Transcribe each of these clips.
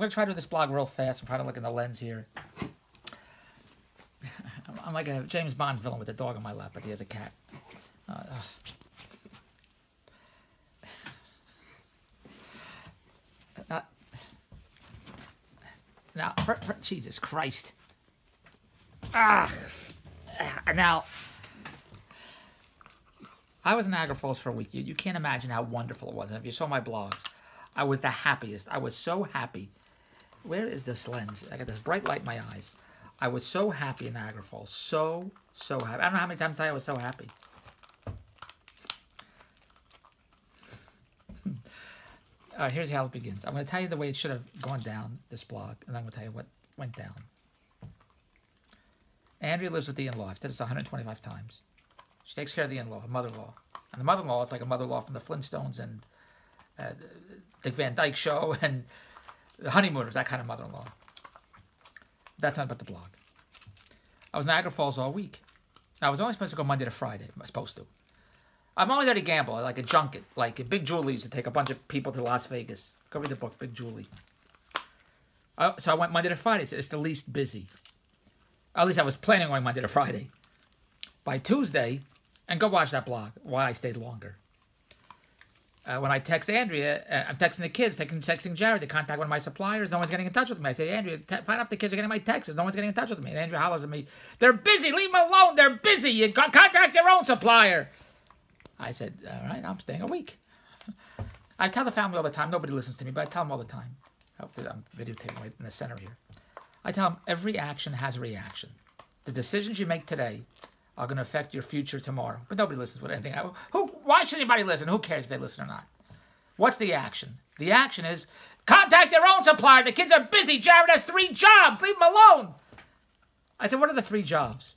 going to try to do this blog real fast. I'm trying to look in the lens here. I'm like a James Bond villain with a dog on my lap, but he has a cat. Now, for Jesus Christ. Now, I was in Niagara Falls for a week. You can't imagine how wonderful it was. And if you saw my blogs, I was the happiest. I was so happy. Where is this lens? I got this bright light in my eyes. I was so happy in Niagara Falls. So happy. I don't know how many times I was so happy. All right, here's how it begins. I'm going to tell you the way it should have gone down, this blog, and I'm going to tell you what went down. Andrea lives with the in-law. I've said this 125 times. She takes care of the in-law, mother-in-law. And the mother-in-law is like a mother-in-law from the Flintstones and Dick Van Dyke Show and the Honeymooners, that kind of mother-in-law. That's not about the blog. I was in Niagara Falls all week. I was only supposed to go Monday to Friday. I was supposed to. I'm only there to gamble, like a junket. Like Big Julie used to take a bunch of people to Las Vegas. Go read the book, Big Julie. So I went Monday to Friday. It's the least busy. At least I was planning on going Monday to Friday. By Tuesday, and go watch that blog, why I stayed longer. When I text Andrea, I'm texting the kids, texting Jared to contact one of my suppliers. No one's getting in touch with me. I say, Andrea, find out if the kids are getting my texts. No one's getting in touch with me. And Andrea hollers at me, they're busy. Leave them alone. They're busy. You contact your own supplier. I said, all right, I'm staying a week. I tell the family all the time. Nobody listens to me, but I tell them all the time. I'm videotaping right in the center here. I tell them every action has a reaction. The decisions you make today are going to affect your future tomorrow. But nobody listens to anything. Why should anybody listen? Who cares if they listen or not? What's the action? The action is contact your own supplier. The kids are busy. Jared has 3 jobs. Leave them alone. I said, what are the 3 jobs?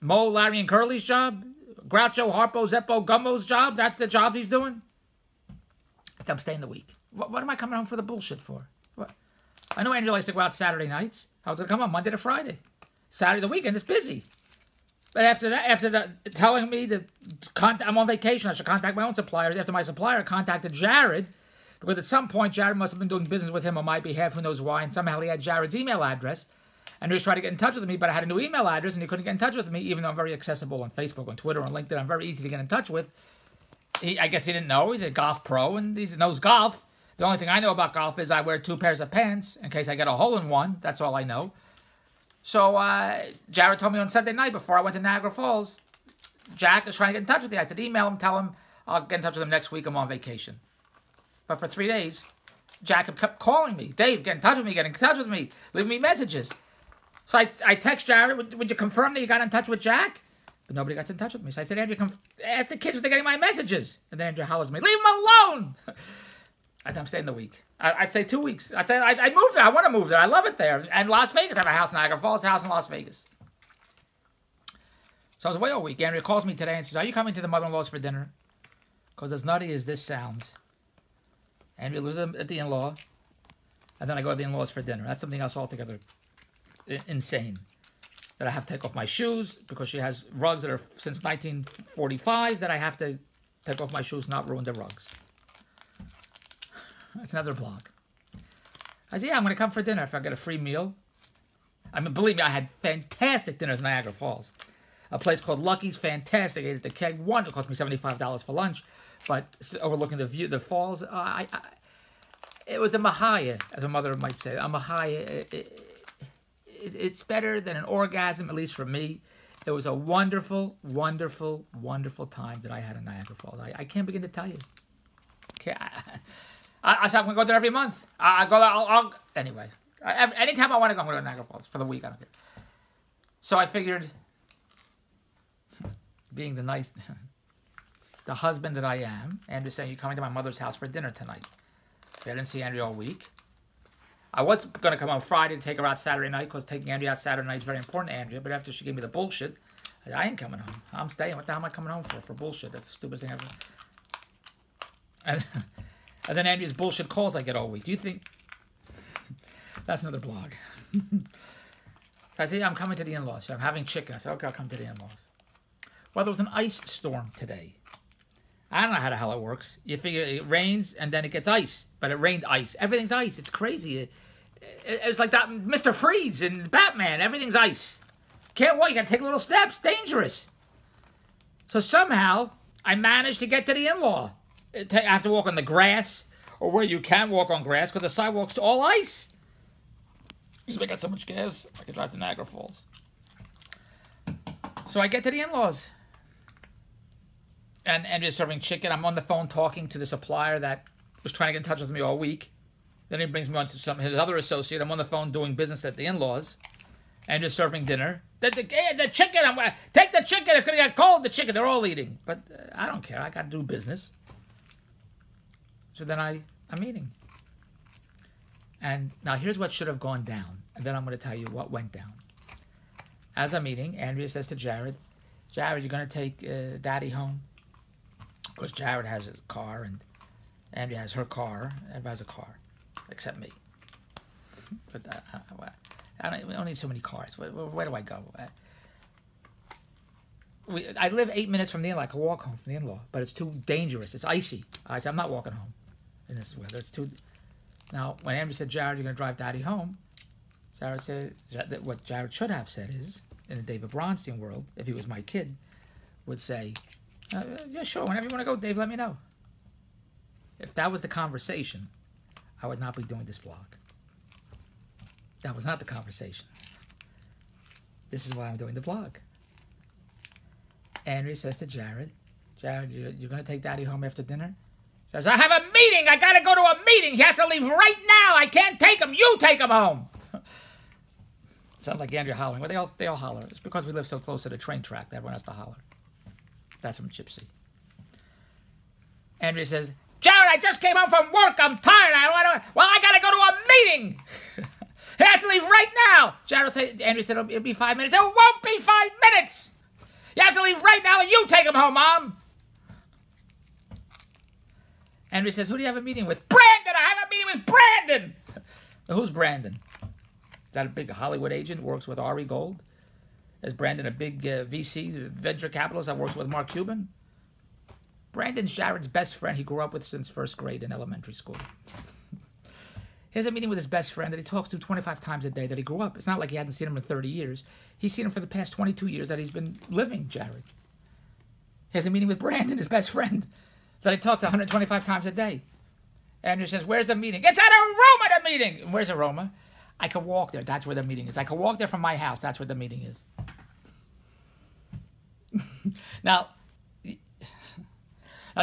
Mo, Larry, and Curly's job? Groucho, Harpo, Zeppo, Gummo's job? That's the job he's doing? I said, I'm staying the week. What am I coming home for the bullshit for? What? I know Andrew likes to go out Saturday nights. I was going to come on Monday to Friday. Saturday, the weekend, it's busy. But after telling me to contact, I'm on vacation, I should contact my own suppliers. After my supplier contacted Jared, because at some point Jared must have been doing business with him on my behalf, who knows why, and somehow he had Jared's email address, and he was trying to get in touch with me, but I had a new email address, and he couldn't get in touch with me, even though I'm very accessible on Facebook, on Twitter, on LinkedIn. I'm very easy to get in touch with. I guess he didn't know. He's a golf pro, and he knows golf. The only thing I know about golf is I wear 2 pairs of pants in case I get a hole in one. That's all I know. So Jared told me on Sunday night before I went to Niagara Falls, Jack is trying to get in touch with you. I said, email him, tell him I'll get in touch with him next week. I'm on vacation. But for 3 days, Jack kept calling me. Dave, get in touch with me, leave me messages. So I text Jared, would you confirm that you got in touch with Jack? But nobody got in touch with me. So I said, Andrew, ask the kids if they're getting my messages. And then Andrew hollers at me, leave them alone. I said, I'm staying the week. I'd stay 2 weeks. I'd move there. I want to move there. I love it there. And Las Vegas. I have a house in Niagara Falls, a house in Las Vegas. So I was away all week. Andrea calls me today and says, are you coming to the mother-in-law's for dinner? Because as nutty as this sounds, Andrea lives at the in-law, and then I go to the in-laws for dinner. That's something else altogether insane. That I have to take off my shoes because she has rugs that are since 1945 that I have to take off my shoes, not ruin the rugs. That's another blog. I said, yeah, I'm going to come for dinner if I get a free meal. I mean, believe me, I had fantastic dinners in Niagara Falls. A place called Lucky's, fantastic. I ate at the Keg. One, it cost me $75 for lunch, but overlooking the view, the falls, it was a mahaya, as a mother might say. A mahaya, it's better than an orgasm, at least for me. It was a wonderful, wonderful, wonderful time that I had in Niagara Falls. I can't begin to tell you. I said I'm going to go there every month. Anyway. Anytime I want to go, I'm going to Niagara Falls for the week. I don't care. So I figured, being the husband that I am, Andrew saying, you're coming to my mother's house for dinner tonight. I didn't see Andrea all week. I was going to come on Friday to take her out Saturday night because taking Andrea out Saturday night is very important to Andrea. But after she gave me the bullshit, I ain't coming home. I'm staying. What the hell am I coming home for? For bullshit. That's the stupidest thing ever. And then Andrea's bullshit calls I get all week. Do you think... That's another blog. So I say, I'm coming to the in-laws. I'm having chicken. I said, okay, I'll come to the in-laws. Well, there was an ice storm today. I don't know how the hell it works. You figure it rains and then it gets ice. But it rained ice. Everything's ice. It's crazy. It's like that Mr. Freeze in Batman. Everything's ice. Can't walk. You got to take little steps. Dangerous. So somehow, I managed to get to the in-law. I have to walk on the grass, or where you can walk on grass, because the sidewalk's all ice. Used to make so much gas, I could drive to Niagara Falls. So I get to the in-laws. And Andrea's serving chicken. I'm on the phone talking to the supplier that was trying to get in touch with me all week. Then he brings me on to his other associate. I'm on the phone doing business at the in-laws. Andrea's serving dinner. The chicken, take the chicken. It's going to get cold, the chicken. They're all eating. But I don't care. I got to do business. So then I'm eating. And now here's what should have gone down. And then I'm going to tell you what went down. As I'm eating, Andrea says to Jared, Jared, you're going to take Daddy home? Of course, Jared has his car, and Andrea has her car. Everybody has a car, except me. But we don't need so many cars. Where do I go? I live 8 minutes from the in-law. I can walk home from the in-law, but it's too dangerous. It's icy. I said, I'm not walking home in this weather. It's too... Now, when Andrea said, Jared, you're going to drive Daddy home, Jared said, what Jared should have said is, in the David Bronstein world, if he was my kid, would say, yeah, sure, whenever you want to go, Dave, let me know. If that was the conversation, I would not be doing this blog. That was not the conversation. This is why I'm doing the blog. Andrea says to Jared, Jared, you're going to take Daddy home after dinner? She says, I have a meeting. I got to go to a meeting. He has to leave right now. I can't take him. You take him home. Sounds like Andrea hollering. Well, they all holler. It's because we live so close to the train track that everyone has to holler. That's from Gypsy. Andrea says, Jared, I just came home from work. I'm tired. I got to go to a meeting. He has to leave right now. Jared will say, Andrea said, it'll be 5 minutes. It won't be 5 minutes. You have to leave right now and you take him home, Mom. Andrea says, who do you have a meeting with? Brandon. I have a meeting with Brandon. Now, who's Brandon? Is that a big Hollywood agent who works with Ari Gold? Is Brandon a big VC, venture capitalist that works with Mark Cuban? Brandon's Jared's best friend he grew up with since first grade in elementary school. He has a meeting with his best friend that he talks to 25 times a day that he grew up. It's not like he hadn't seen him in 30 years. He's seen him for the past 22 years that he's been living, Jared. He has a meeting with Brandon, his best friend, that he talks 125 times a day. And he says, where's the meeting? It's at Aroma, the meeting! Where's Aroma? I can walk there. That's where the meeting is. I can walk there from my house. That's where the meeting is. Now,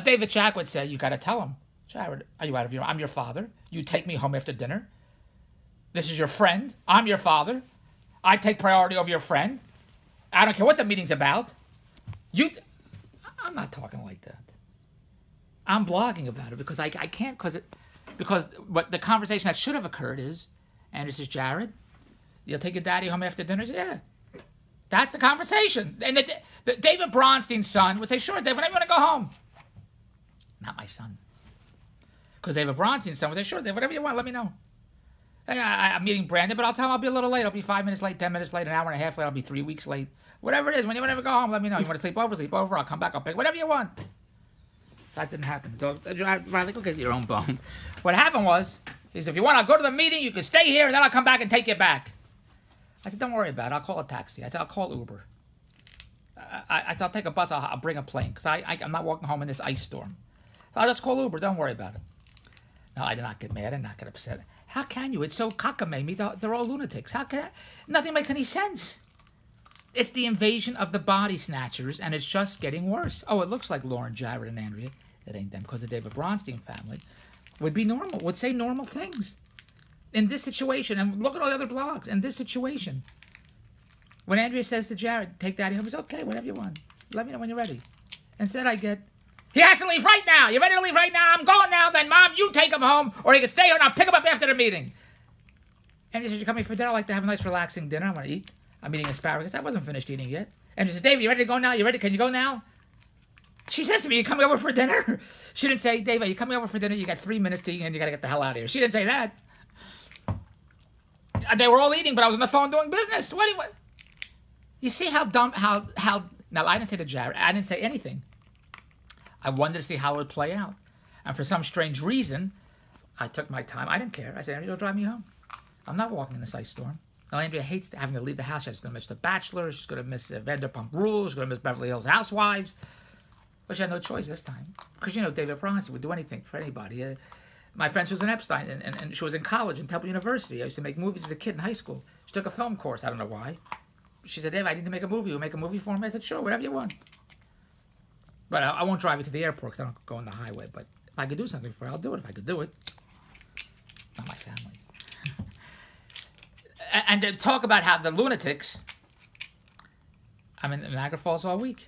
David Jack would say, you got to tell him, Jared, are you out of your... I'm your father. You take me home after dinner. This is your friend. I'm your father. I take priority over your friend. I don't care what the meeting's about. I'm not talking like that. I'm blogging about it because I can't, because what the conversation that should have occurred is, and this is Jared, you'll take your daddy home after dinner? Yeah. That's the conversation. And the David Bronstein's son would say, sure, Dave, whenever you want to go home. Not my son. Because David Bronstein's son would say, sure, Dave, whatever you want, let me know. Hey, I'm meeting Brandon, but I'll tell him I'll be a little late. I'll be 5 minutes late, 10 minutes late, an hour and a half late. I'll be 3 weeks late. Whatever it is, when you want to go home, let me know. You want to sleep over, I'll come back, I'll pick whatever you want. That didn't happen. So I'd rather go get your own bone. What happened was, he said, if you want, I'll go to the meeting, you can stay here, and then I'll come back and take you back. I said, don't worry about it. I'll call a taxi. I said, I'll call Uber. I said, I'll take a bus. I'll bring a plane, because I'm not walking home in this ice storm. So I'll just call Uber. Don't worry about it. No, I did not get mad. I did not get upset. How can you? It's so cockamamie. They're all lunatics. How can I? Nothing makes any sense. It's the invasion of the body snatchers, and it's just getting worse. Oh, it looks like Lauren, Jared, and Andrea. It ain't them, because the David Bronstein family would be normal, would say normal things. In this situation, and look at all the other blogs, in this situation. When Andrea says to Jared, take Daddy home, it's okay, whatever you want. Let me know when you're ready. Instead, I get, he has to leave right now. You ready to leave right now? I'm going now. Then, Mom, you take him home, or he can stay here, and I'll pick him up after the meeting. Andrea says, you coming for dinner? I like to have a nice, relaxing dinner. I want to eat. I'm eating asparagus. I wasn't finished eating yet. And she says, David, you ready to go now? You ready? Can you go now? She says to me, you coming over for dinner? She didn't say, Dave, are you coming over for dinner? You got 3 minutes to eat, and you got to get the hell out of here. She didn't say that. They were all eating, but I was on the phone doing business. What? You see how dumb, how... Now, I didn't say to Jared. I didn't say anything. I wanted to see how it would play out. And for some strange reason, I took my time. I didn't care. I said, you'll drive me home. I'm not walking in this ice storm. Now, Andrea hates having to leave the house. She's going to miss The Bachelor. She's going to miss Vanderpump Rules. She's going to miss Beverly Hills Housewives. But she had no choice this time. Because, David Bronson would do anything for anybody. My friend Susan Epstein, and she was in college in Temple University. I used to make movies as a kid in high school. She took a film course. I don't know why. She said, Dave, I need to make a movie. You'll make a movie for me? I said, sure, whatever you want. But I won't drive you to the airport because I don't go on the highway. But if I could do something for her, I'll do it if I could do it. Not my family. And to talk about how the lunatics, I'm in Niagara Falls all week.